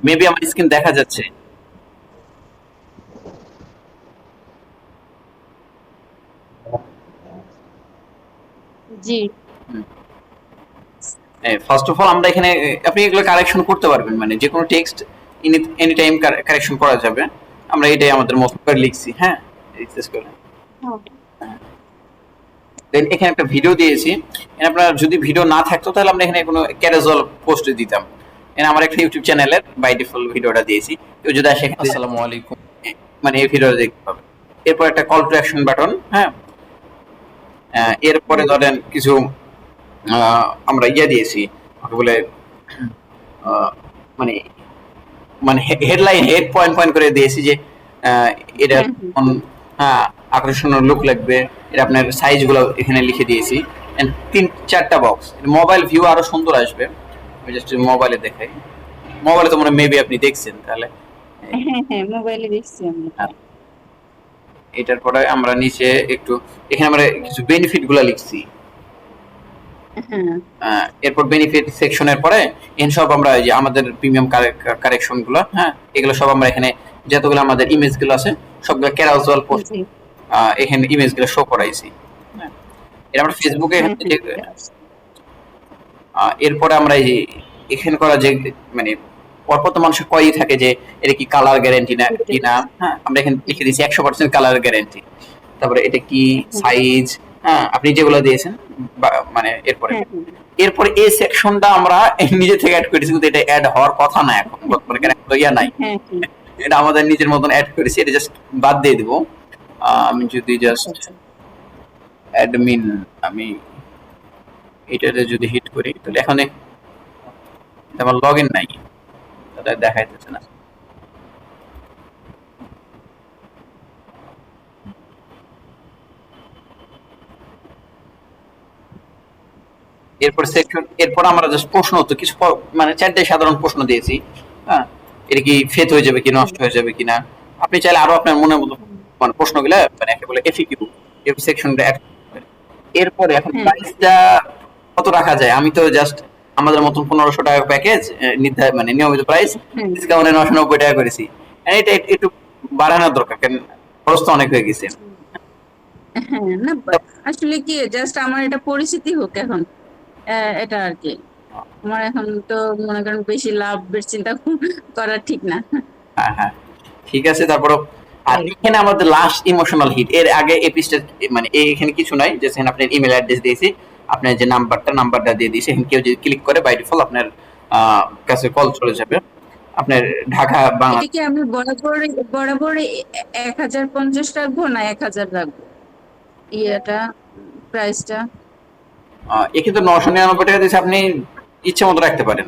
Maybe আমার screen দেখা যাচ্ছে। জি। ফার্স্ট অফ অল আমরা এখানে আপনি এগুলো কারেকশন করতে পারবেন, মানে যে কোনো টেক্সট এনি টাইম কারেকশন করা যাবে। আমরা এটাই আমাদের মতো করে লিখছি, হ্যাঁ, রিফ্রেশ করে। হ্যাঁ। দেন এখানে একটা ভিডিও দিয়েছি। এখানে আপনার যদি ভিডিও না থাকতো তাহলে আমরা এখানে কোনো ক্যারোজাল পোস্ট দিতাম। এখানে আমার একটা ইউটিউব চ্যানেলের বাই ডিফল্ট ভিডিওটা দিয়েছি। কেউ যদি আসে এখানে আসসালামু আলাইকুম মানে এই ভিডিওটা দেখতে পাবে। এরপর একটা কল টু অ্যাকশন বাটন, হ্যাঁ। এরপরে হ্যাঁ। ধরেন কিছু আমরা ইয়ে দিয়েছি, ওকে বলে আহ, মানে মানে হেডলাইন হেড পয়েন্ট পয়েন্ট করে দিয়েছি যে এটা হ্যাঁ। কোন, হ্যাঁ, আকর্ষণীয় লুক লাগবে। এটা আপনার সাইজ গুলো এখানে লিখে দিয়েছি। And তিন চারটা বক্স, মোবাইল ভিউ আরো সুন্দর আসবে। আমি জাস্ট মোবাইলে দেখাই। মোবাইলে তো মনে মেবি আপনি দেখছেন তাহলে। হ্যাঁ, হ্যাঁ, মোবাইলে দেখছি আমি এটা। হ্যাঁ, এটার পরে আমরা নিচে একটু এখানে আমরা কিছু বেনিফিট গুলা লিখছি। হ্যাঁ। এরপর বেনিফিট সেকশনের পরে এখানে সব আমরা এই যে আমাদের প্রিমিয়াম কারেকশন গুলো, হ্যাঁ, এগুলো সব আমরা এখানে যতগুলো আমাদের ইমেজ গুলো আছে সবগুলো ক্যারাউজাল পোস্ট জি। এখানে ইমেজ গুলো শো করাইছি। হ্যাঁ, এটা আমরা ফেসবুকে হ্যাঁ, হ্যাঁ, এরপরে আমরা এই যে এখানে করা যে মানে পরপর তো মানুষের কয়ই থাকে যে এটা কি কালার গ্যারেন্টি না কি না, হ্যাঁ, আমরা এখানে লিখে দিয়েছি 100% কালার গ্যারেন্টি। তারপরে এটা কি হ্যাঁ, সাইজ, হ্যাঁ, আপনি যেগুলো দিয়েছেন মানে এরপরে হ্যাঁ, হ্যাঁ, এরপরে এই সেকশনটা আমরা নিজে থেকে অ্যাড করেছি, কিন্তু এটা অ্যাড হওয়ার কথা না এখন, বর্তমানে কেন তো ইয়া নাই। হ্যাঁ, হ্যাঁ। এটা আমাদের নিজের মতন অ্যাড করেছি, এটা জাস্ট বাদ দিয়ে দিব। আমি যদি আচ্ছা, জাস্ট আচ্ছা। অ্যাডমিন, আমি এটাতে যদি হিট করি তাহলে এখন আমার লগ ইন নাই, তাহলে দেখাইতেছে না। এরপর সেকশন, এরপর আমরা জাস্ট প্রশ্ন উত্তর কিছু মানে চারটে সাধারণ প্রশ্ন দিয়েছি, হ্যাঁ। এটা কি ফেত হয়ে যাবে কি নষ্ট হয়ে যাবে কিনা, আপনি চাইলে আরো আপনার মনের মতো মানে প্রশ্নগুলো মানে একে বলে এফিকিউ এই সেকশনটা অ্যাড। এরপরে এখন হ্যাঁ, প্রাইসটা কত রাখা যায়, আমি তো জাস্ট আমাদের মতন 1500 টাকা প্যাকেজ নির্ধারিত মানে নিয়মিত প্রাইস হ্যাঁ, ডিসকাউন্টে 990 টাকা করেছি। এটা একটু বাড়ানোর দরকার, কারণ খরচ তো অনেক হয়ে গেছে। হ্যাঁ, না আসলে কি জাস্ট আমার এটা পরিচিতি হোক এখন। এটা আর কি। আমার এখন তো মনে করেন বেশি লাভের চিন্তা করা ঠিক না। হ্যাঁ, হ্যাঁ, ঠিক আছে। তারপরে আর তাই। এখানে আমাদের লাস্ট ইমোশনাল হিট, এর আগে এপিসোড মানে এখানে কিছু নাই, যে আপনার ইমেল অ্যাড্রেস দিয়েছি, আপনার যে নাম্বারটা দিয়ে দিয়েছি, এখানে কেউ যদি ক্লিক করে বাই ডিফল্ট আপনার কাছে কল চলে যাবে, আপনার ঢাকা এটা বাংলাদেশ। কি আমি বরাবর বরাবর 1050 রাখবো না 1000 রাখবো ইয়েটা প্রাইসটা? এক্ষেত্রে 999 টাকা দিয়েছে, আপনি ইচ্ছে মতো রাখতে পারেন।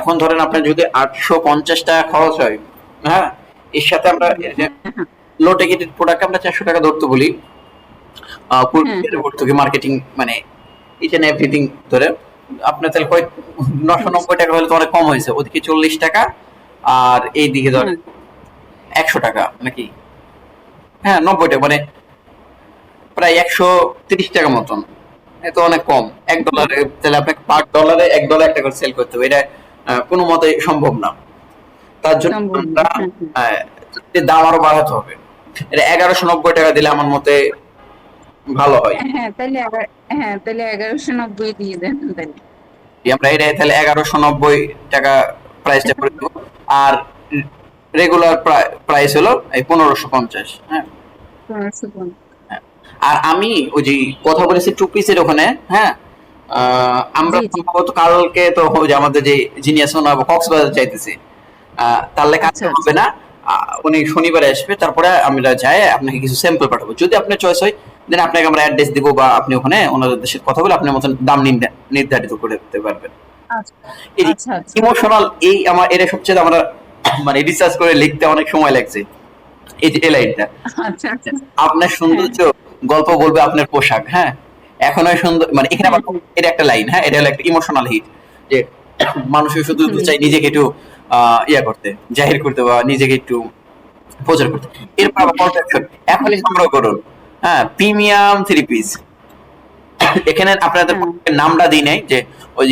এখন ধরেন আপনার যদি 850 টাকা খরচ হয়, হ্যাঁ, এর সাথে আমরা হ্যাঁ, লো টিকেটেড প্রোডাক্ট আমরা 400 টাকা ধরতে বলি, হ্যাঁ, ভর্তুকি মার্কেটিং মানে ইচ এন্ড এভরিথিং ধরে আপনার তাহলে কয়েক নশো হ্যাঁ, নব্বই টাকা হলে তো অনেক কম হয়েছে, ওদিকে 40 টাকা আর এইদিকে ধরেন হ্যাঁ, 100 টাকা নাকি, হ্যাঁ, 90 টাকা মানে প্রায় 130 টাকা মতন। এত অনেক কম। $1 তাহলে আপনাকে পার ডলারে $1 একটা করে সেল করতে হবে, এটা কোনো মতে সম্ভব না। তার জন্য সম্ভব না। আমরা হ্যাঁ, হ্যাঁ, আহ, এর দাম আরো বাড়াতে হবে। এটা 1190 টাকা দিলে আমার মতে ভালো হয়। হ্যাঁ, তাহলে হ্যাঁ, তাহলে 1190 দিয়ে দেন তাহলে। আমরা এটা তাহলে 1190 টাকা প্রাইসটা করে দেবো। আর রেগুলার প্রাইস হলো এই 1550, হ্যাঁ। 1550। হ্যাঁ। আর আমি ওই যে কথা বলেছি টু পিসের ওখানে, হ্যাঁ, আমরা জি, জি। সম্ভবত কালকে তো ওই যে আমাদের যে জিনিয়াস ওনার কক্সবাজার যাইতেছি, তার লেখা আচ্ছা, আজকে হবে আচ্ছা। না। উনি শনিবারে আসবে, তারপরে আমরা যাই আপনাকে কিছু স্যাম্পল পাঠাবো, যদি আপনার চয়েস হয় দেন আপনাকে আমরা অ্যাড্রেস দিব, বা আপনি ওখানে ওনাদের সাথে কথা বলে আপনার মতন দাম নির্ধারিত করে দিতে পারবেন। আচ্ছা, এই যে আচ্ছা, আচ্ছা। ইমোশনাল, এই আমার এটা সবচেয়ে আমরা মানে রিসার্চ করে লিখতে অনেক সময় লাগছে। এই যে এই লাইনটা, আচ্ছা, আচ্ছা। আপনার হ্যাঁ, সৌন্দর্য গল্প বলবে আপনার পোশাক, হ্যাঁ। এখন ওই সুন্দর মানে এখানে হ্যাঁ, আবার হ্যাঁ। এটা একটা লাইন, হ্যাঁ, এটা হলো একটা ইমোশনাল হিট, যে মানুষের শুধু হুম। চাই নিজেকে একটু ইয়া করতে, জাহির করতে, বা নিজেকে একটু প্রচার করতে। এরপর আবার কল টু অ্যাকশন, এখনই সংগ্রহ করুন, হ্যাঁ, প্রিমিয়াম থ্রি পিস। এখানে আপনাদের হ্যাঁ, নামটা দিই নাই যে ওই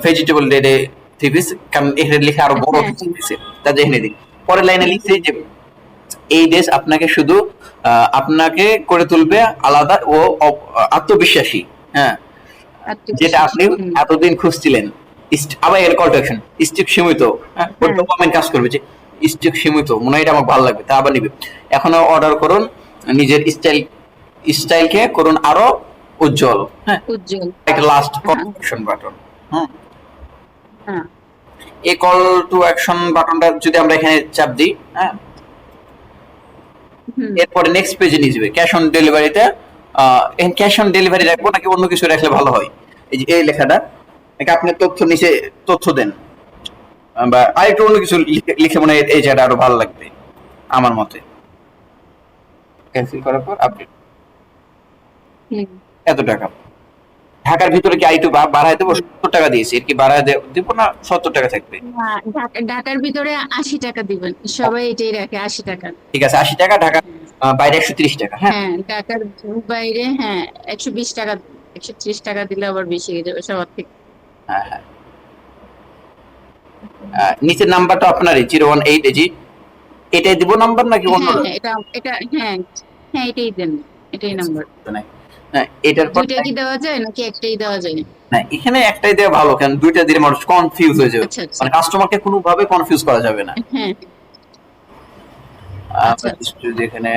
ভেজিটেবল ডে থ্রি পিস, কারণ এখানে লিখে আরো বড় হ্যাঁ দিচ্ছে, তা এখানে দিই। পরের লাইনে লিখছে যে এই দেশ আপনাকে শুধু আপনাকে করে তুলবে আলাদা ও আত্মবিশ্বাসী, হ্যাঁ, যেটা আত্মবিশ্বাসী আপনি এতদিন খুঁজছিলেন। আবার এর কল টু অ্যাকশন, স্টিক সীমিত, হ্যাঁ, ওর হ্যাঁ কমেন্ট কাজ করবে যে স্টিক সীমিত, মনে হয় এটা আমার ভালো লাগবে, তা আবার নিবে। এখনো অর্ডার করুন, নিজের স্টাইলকে করুন আরো উজ্জ্বল, হ্যাঁ, উজ্জ্বল। একটা লাস্ট কল হ্যাঁ টু অ্যাকশন বাটন। হুম, হ্যাঁ এই কল টু অ্যাকশন বাটনটা যদি আমরা এখানে চাপ দিই, হ্যাঁ, হুম এরপরে নেক্সট পেজে নিয়ে যাবে। ক্যাশ অন ডেলিভারিতে এখানে ক্যাশ অন ডেলিভারি রাখবো নাকি অন্য কিছু রাখলে ভালো হয়? এই যে এই লেখাটা, নাকি আপনি তথ্য নিচে তথ্য দেন, বা আরেকটু অন্য কিছু লিখে মনে হয় এই জায়গাটা আরো ভালো লাগবে আমার মতে। ক্যান্সেল করার পর আপডেট হুম। এত টাকা। ঢাকার ভিতরে কি আইটু বাড়ায় দেবো? 70 টাকা দিয়েছি, এর কি বাড়ায় দিব না 70 টাকা থাকবে? না, ঢাকার ভিতরে 80 টাকা দিবেন, সবাই এটাই রাখে 80 টাকা। ঠিক আছে, 80 টাকা। ঢাকা বাইরে 130 টাকা। হ্যাঁ, হ্যাঁ ঢাকার বাইরে হ্যাঁ 120 টাকা, 130 টাকা দিলে আবার বেশি হয়ে যাবে সবার থেকে। হ্যাঁ, হ্যাঁ। নিচের নাম্বারটা আপনারই 018 এই যে এটাই দিব নাম্বার নাকি অন্য? হ্যাঁ হ্যাঁ এটা হ্যাঁ হ্যাঁ এটাই দেন, এটাই নাম্বার। না, এটার পর দুইটা কি দেওয়া যায় নাকি একটাই দেওয়া যায়? না, এখানে একটাই দেওয়া ভালো, কারণ দুইটা দিলে মানুষ কনফিউজ হয়ে যাবে, আচ্ছা আচ্ছা মানে কাস্টমারকে কোনোভাবে কনফিউজ করা যাবে না। হ্যাঁ আচ্ছা আচ্ছা যদি এখানে,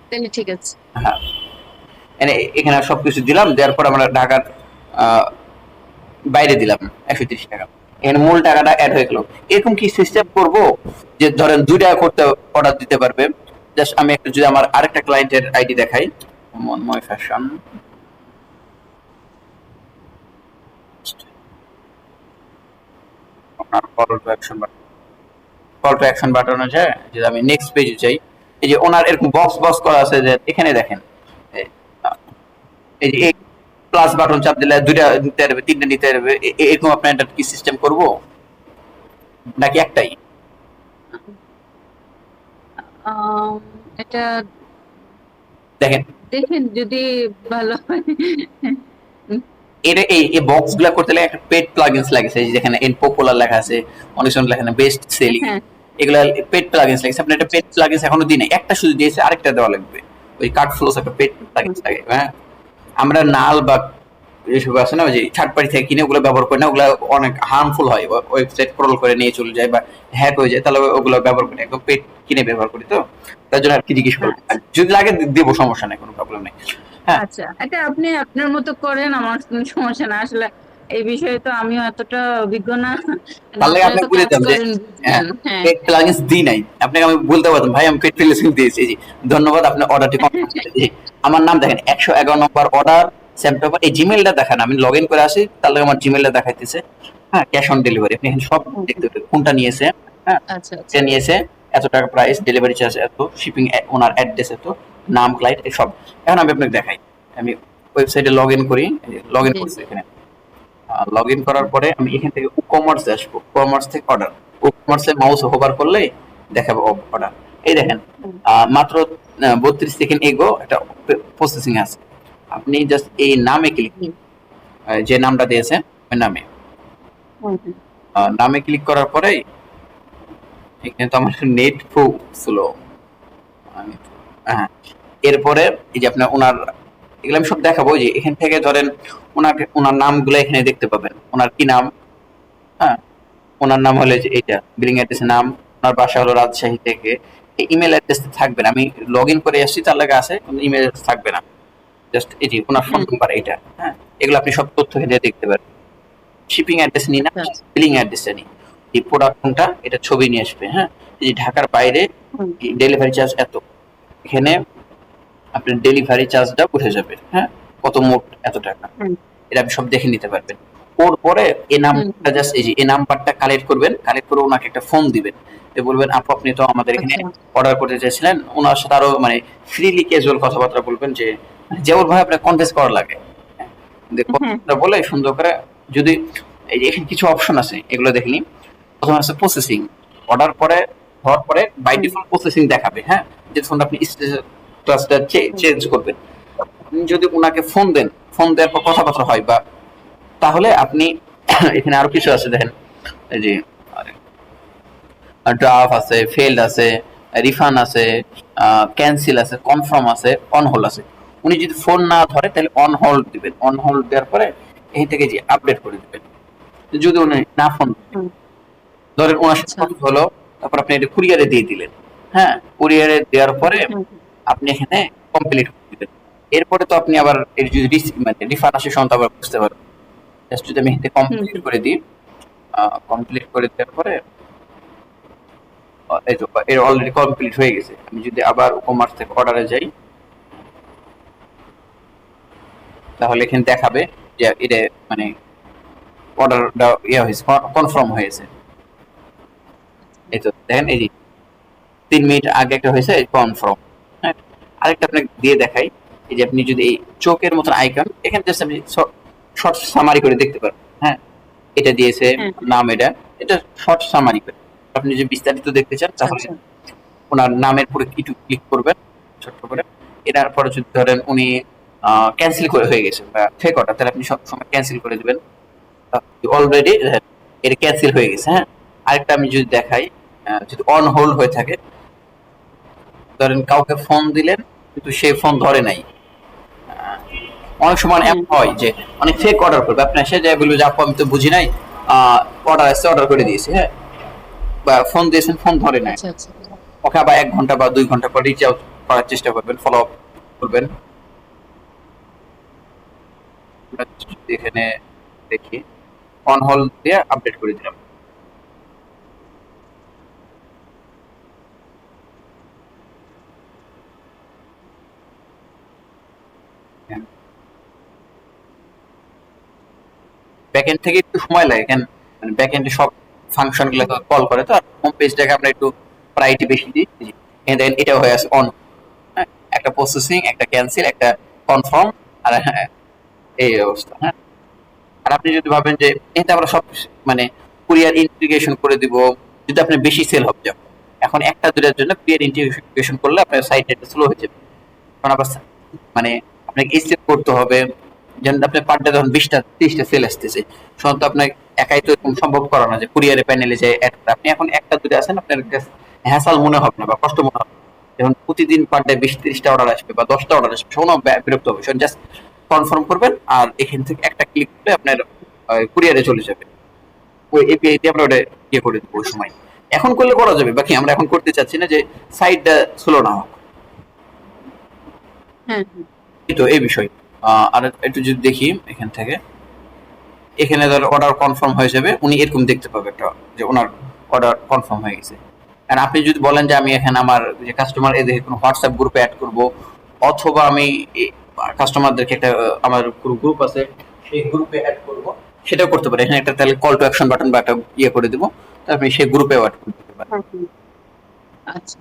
তাহলে ঠিক আছে। হ্যাঁ, এখানে সবকিছু দিলাম, দেওয়ার পর আমরা ঢাকার আহ, বাইরে দিলাম 130 টাকা। এখানে মূল টাকাটা অ্যাড হয়ে গেল। এরকম কি সিস্টেম করব যে ধরেন 2 টাকা করতে অর্ডার দিতে পারবে? জাস্ট আমি একটু যদি আমার আরেকটা ক্লায়েন্টের আইডি দেখাই, মনময় ফ্যাশন, আপনার কল টু অ্যাকশন বাটনে যায়, যে আমি নেক্সট পেজে যাই, এই যে ওনার এরকম বক্স বক্স করা আছে, যে এখানে দেখেন এই যে প্লাস বাটন চাপ দিলে 2টা নিতে পারবে, 3টা নিতে পারবে, এরকম আপনার এটা কি সিস্টেম করব নাকি একটাই? আম, এটা দেখেন দেখেন যদি ভালো হয়। এটা এই বক্স গুলা করতে লাগে একটা পেড প্লাগইনস লাগে, এই যে যেখানে এন পপুলার লেখা আছে, অনেক সময় লেখা বেস্ট সেলিং, হ্যাঁ এগুলা পেড প্লাগইনস লাগে। আপনি একটা পেড প্লাগইনস এখনো দিই নাই, একটা শুধু দিয়েছে, আরেকটা দেওয়া লাগবে। ওই কার্ড ফ্লোস একটা পেড প্লাগইনস লাগে, হ্যাঁ। আমরা নাল বা এসব আছে না, ওই যে থার্ড পার্টি থেকে কিনে ওগুলো ব্যবহার করি না, ওগুলো অনেক হার্মফুল হয়, ওয়েবসাইট ক্রল করে নিয়ে চলে যায় বা হ্যাক হয়ে যায়, তাহলে ওগুলো ব্যবহার করি, একদম পেড কিনে ব্যবহার করি, তো তার জন্য আর কি জিজ্ঞেস করবো। আচ্ছা যদি লাগে দেবো, সমস্যা নেই, কোনো প্রবলেম নেই। হ্যাঁ, আচ্ছা এটা আপনি আপনার মতো করেন, আমার কোনো সমস্যা না আসলে। এই বিষয়ে তো আমিও এতটা অভিজ্ঞ না, তাহলে আপনারা আপনি তো বলে কাজ দিতাম যে করেন হ্যাঁ, বুঝবেন। হ্যাঁ পেড প্লাগইনস দিই নাই, আপনাকে আমি বলতে পারতাম ভাই আমি পেড প্লাগইনস দিয়েছি, জি ধন্যবাদ, আপনি অর্ডারটি কনফার্ম করে দিয়েছি। আমার নাম দেখেন 111 নম্বর অর্ডার সেপ্টেম্বর, এই জিমেইলটা দেখান, আমি লগ ইন করে আসি, তাহলে আমার জিমেইলটা দেখাইতেছে। হ্যাঁ, ক্যাশ অন ডেলিভারি, আপনি এখানে সব দেখতে পাবেন কোনটা নিয়েছে, হ্যাঁ, আচ্ছা আচ্ছা এটা নিয়েছে, এত টাকা প্রাইস, ডেলিভারি চার্জ এত, শিপিং ওনার অ্যাড্রেস এত, নাম ক্লায়েন্ট সব। এখন আমি আপনাকে দেখাই, আমি ওয়েবসাইটে লগ ইন করি, লগ ইন জি করছি এখানে। লগ ইন করার পরে আমি এখান থেকে কমার্সে আসবো, কমার্স থেকে অর্ডার, কমার্সে মাউস হোভার করলে দেখাবো অর্ডার। এই দেখেন হুম, মাত্র 32 সেকেন্ড এগো একটা প্রসেসিং আছে। আপনি জাস্ট এই নামে ক্লিক, জি যে নামটা দিয়েছে ওই নামে, হুম, হুম, নামে ক্লিক করার পরে এখানে তো আমার নেট খুব স্লো, হ্যাঁ, এরপরে এই যে আপনার ওনার এগুলো আমি সব দেখাবো, যে এখান থেকে ধরেন ওনার নামগুলো এখানে দেখতে পাবেন, ওনার কি নাম, হ্যাঁ, ওনার নাম হলো যে এইটা, বিলিং অ্যাড্রেস নাম, ওনার বাসা হলো রাজশাহী থেকে, ইমেল অ্যাড্রেস থাকবে না, আমি লগ ইন করে আসছি তার লাগে আছে, কিন্তু ইমেল অ্যাড্রেস থাকবে না, জাস্ট এই যে ওনার ফোন হুম, নাম্বার এইটা, হ্যাঁ, এগুলো আপনি সব তথ্য এখানে দেখতে পারেন। শিপিং অ্যাড্রেস নিই না, আচ্ছা বিলিং অ্যাড্রেসটা নিই, এই প্রোডাক্ট কোনটা এটা ছবি নিয়ে আসবে, হ্যাঁ, এই যে ঢাকার বাইরে হুম, ডেলিভারি চার্জ এত, এখানে আপনার ডেলিভারি চার্জটা উঠে যাবে, হ্যাঁ, কত মোট এত টাকা, হুম, এটা আপনি সব দেখে নিতে পারবেন। ওর পরে এই হুম, নাম্বারটা জাস্ট এই যে এই নাম্বারটা কালেক্ট করবেন, কালেক্ট করে ওনাকে একটা ফোন দিবেন, তো বলবেন আপু আপনি তো আমাদের এখানে আচ্ছা অর্ডার করতে চাইছিলেন, ওনার সাথে আরো মানে ফ্রিলি ক্যাজুয়াল কথাবার্তা বলবেন, যে যেমন ভাবে আপনার কনভেন্স করা লাগে, হ্যাঁ, হ্যাঁ কথাবার্তা বলে সুন্দর করে, যদি এই যে এখানে কিছু অপশন আছে এগুলো দেখলি, প্রথমে আছে প্রসেসিং, অর্ডার পরে হওয়ার পরে বাই হুম, ডিফল্ট প্রসেসিং দেখাবে, হ্যাঁ, যে ফোনটা আপনি ক্লাসটা হুম, চেঞ্জ করবেন। আপনি যদি ওনাকে ফোন দেন, ফোন দেওয়ার পর কথাবার্তা হয় বা, তাহলে আপনি এখানে আরো কিছু আছে দেখেন, এই যে ড্রাফট আছে, ফেলড আছে, রিফান্ড আছে, ক্যান্সেল আছে, কনফার্ম আছে, অন হোল্ড আছে। উনি যদি ফোন না ধরে তাহলে অন হোল্ড দিবেন, অন হোল্ড দেওয়ার পরে এই থেকে যে আপডেট করে দিবেন। যদি উনি না ফোন হুম, ধরেন ওনার সাথে আচ্ছা। কথা হলো, তারপর আপনি এটা কুরিয়ারে দিয়ে দিলেন, হ্যাঁ, কুরিয়ারে দেওয়ার পরে হুম, আপনি এখানে কমপ্লিট করে দিবেন। এরপরে তো আপনি আবার এর যদি মানে রিফান্ড আসে সময় তো আবার বুঝতে পারবেন। জাস্ট যদি আমি এখানে হুম, কমপ্লিট করে দিই, কমপ্লিট করে দেওয়ার পরে এই তো এর অলরেডি কমপ্লিট হয়ে গেছে। আমি যদি আবার কমার্স থেকে অর্ডারে যাই, তাহলে এখানে দেখাবে যে এটা মানে অর্ডারটা ইয়ে হয়েছে, কনফার্ম হয়েছে। এই তো দেখেন, এই যে 3 মিনিট আগে একটা হয়েছে কনফার্ম। হ্যাঁ, আরেকটা আপনাকে দিয়ে দেখাই। এই যে আপনি যদি এই চোখের মতন আইকন, এখানে জাস্ট আপনি শর্ট সামারি করে দেখতে পারেন। হ্যাঁ, এটা দিয়েছে হ্যাঁ, নাম, এটা শর্ট সামারি করে। আপনি যদি বিস্তারিত দেখতে চান আচ্ছা, তাহলে আচ্ছা। ওনার নামের পরে একটু ক্লিক করবেন ছোট্ট করে। এটার পরে যদি ধরেন উনি ক্যান্সেল করে হয়ে গেছে বা ফেক অর্ডার, তাহলে আপনি সবসময় ক্যান্সেল করে দিবেন। অলরেডি এটা ক্যান্সেল হয়ে গেছে। হ্যাঁ, আরেকটা আমি যদি দেখাই, যদি অন হোল্ড হয়ে থাকে, ধরেন কাউকে ফোন দিলেন কিন্তু সে ফোন ধরে নাই, অনেক সময় হুম, এমন হয় যে অনেক ফেক অর্ডার করবে, আপনি সে যায় বলবে যে আপু আমি তো বুঝি নাই, অর্ডার আসছে অর্ডার করে দিয়েছি, হ্যাঁ, বা ফোন দিয়েছেন ফোন ধরে নাই, আচ্ছা, আচ্ছা। ওকে আবার 1 ঘন্টা বা 2 ঘন্টা পর রিচ আউট করার চেষ্টা করবেন, ফলো আপ করবেন। আমরা যদি এখানে দেখি, অন হোল্ড দিয়ে আপডেট করে দিলাম। ব্যাকএন্ড থেকে একটু সময় লাগে, কেন মানে ব্যাকএন্ডে সব ফাংশন গুলো কল করে, তো হোম পেজটাকে আমরা একটু প্রায়োরিটি বেশি দিই। দেন এটা হয়ে আছে অন, একটা প্রসেসিং, একটা ক্যান্সেল, একটা কনফার্ম, আর হ্যাঁ, এই অবস্থা। হ্যাঁ, আর আপনি যদি ভাবেন যে এটা আমরা সব মানে কুরিয়ার ইন্টিগ্রেশন করে দিব, যদি আপনি বেশি সেল হবে যাবে, এখন একটা দুটার জন্য কুরিয়ার ইন্টিগ্রেশন করলে আপনার সাইট এটা স্লো হয়ে যাবে। কারণ আবার মানে আপনাকে এসিও করতে হবে। যেমন আপনি পার ডে ধরুন 20টা 30টা সেল আসতেছে, সাধারণত আপনার একাই তো এরকম সম্ভব করা না যে কুরিয়ারে প্যানেলে যে অ্যাড করা। আপনি এখন একটা দুটো আছেন, আপনার হ্যাসাল মনে হবে না বা কষ্ট মনে হবে না। যখন প্রতিদিন পার ডে 20-30টা অর্ডার আসবে বা 10টা অর্ডার আসবে, কোনো বিরক্ত হবে। জাস্ট কনফার্ম করবেন আর এখান থেকে একটা ক্লিক করলে আপনার কুরিয়ারে চলে যাবে। ওই এপিআই দিয়ে আমরা ওটা ইয়ে করে দেবো ওই সময়। এখন করলে করা যাবে, বাকি আমরা এখন করতে চাচ্ছি না যে সাইটটা স্লো না হোক। হ্যাঁ, হ্যাঁ। এই তো এই বিষয়। আর একটু যদি দেখি এখান থেকে, এখানে ধর অর্ডার কনফার্ম হয়ে যাবে, উনি এরকম দেখতে পাবে একটা যে ওনার অর্ডার কনফার্ম হয়ে গেছে। আর আপনি যদি বলেন যে আমি এখানে আমার যে কাস্টমার এদের কোনো হোয়াটসঅ্যাপ গ্রুপে অ্যাড করব, অথবা আমি কাস্টমারদেরকে একটা আমার গ্রুপ আছে সেই গ্রুপে অ্যাড করব, সেটাও করতে পারে। এখানে একটা তাহলে কল টু অ্যাকশন বাটন বা একটা ইয়ে করে দেবো, তারপরে সেই গ্রুপে অ্যাড করতে পারে। হ্যাঁ, হ্যাঁ। আচ্ছা।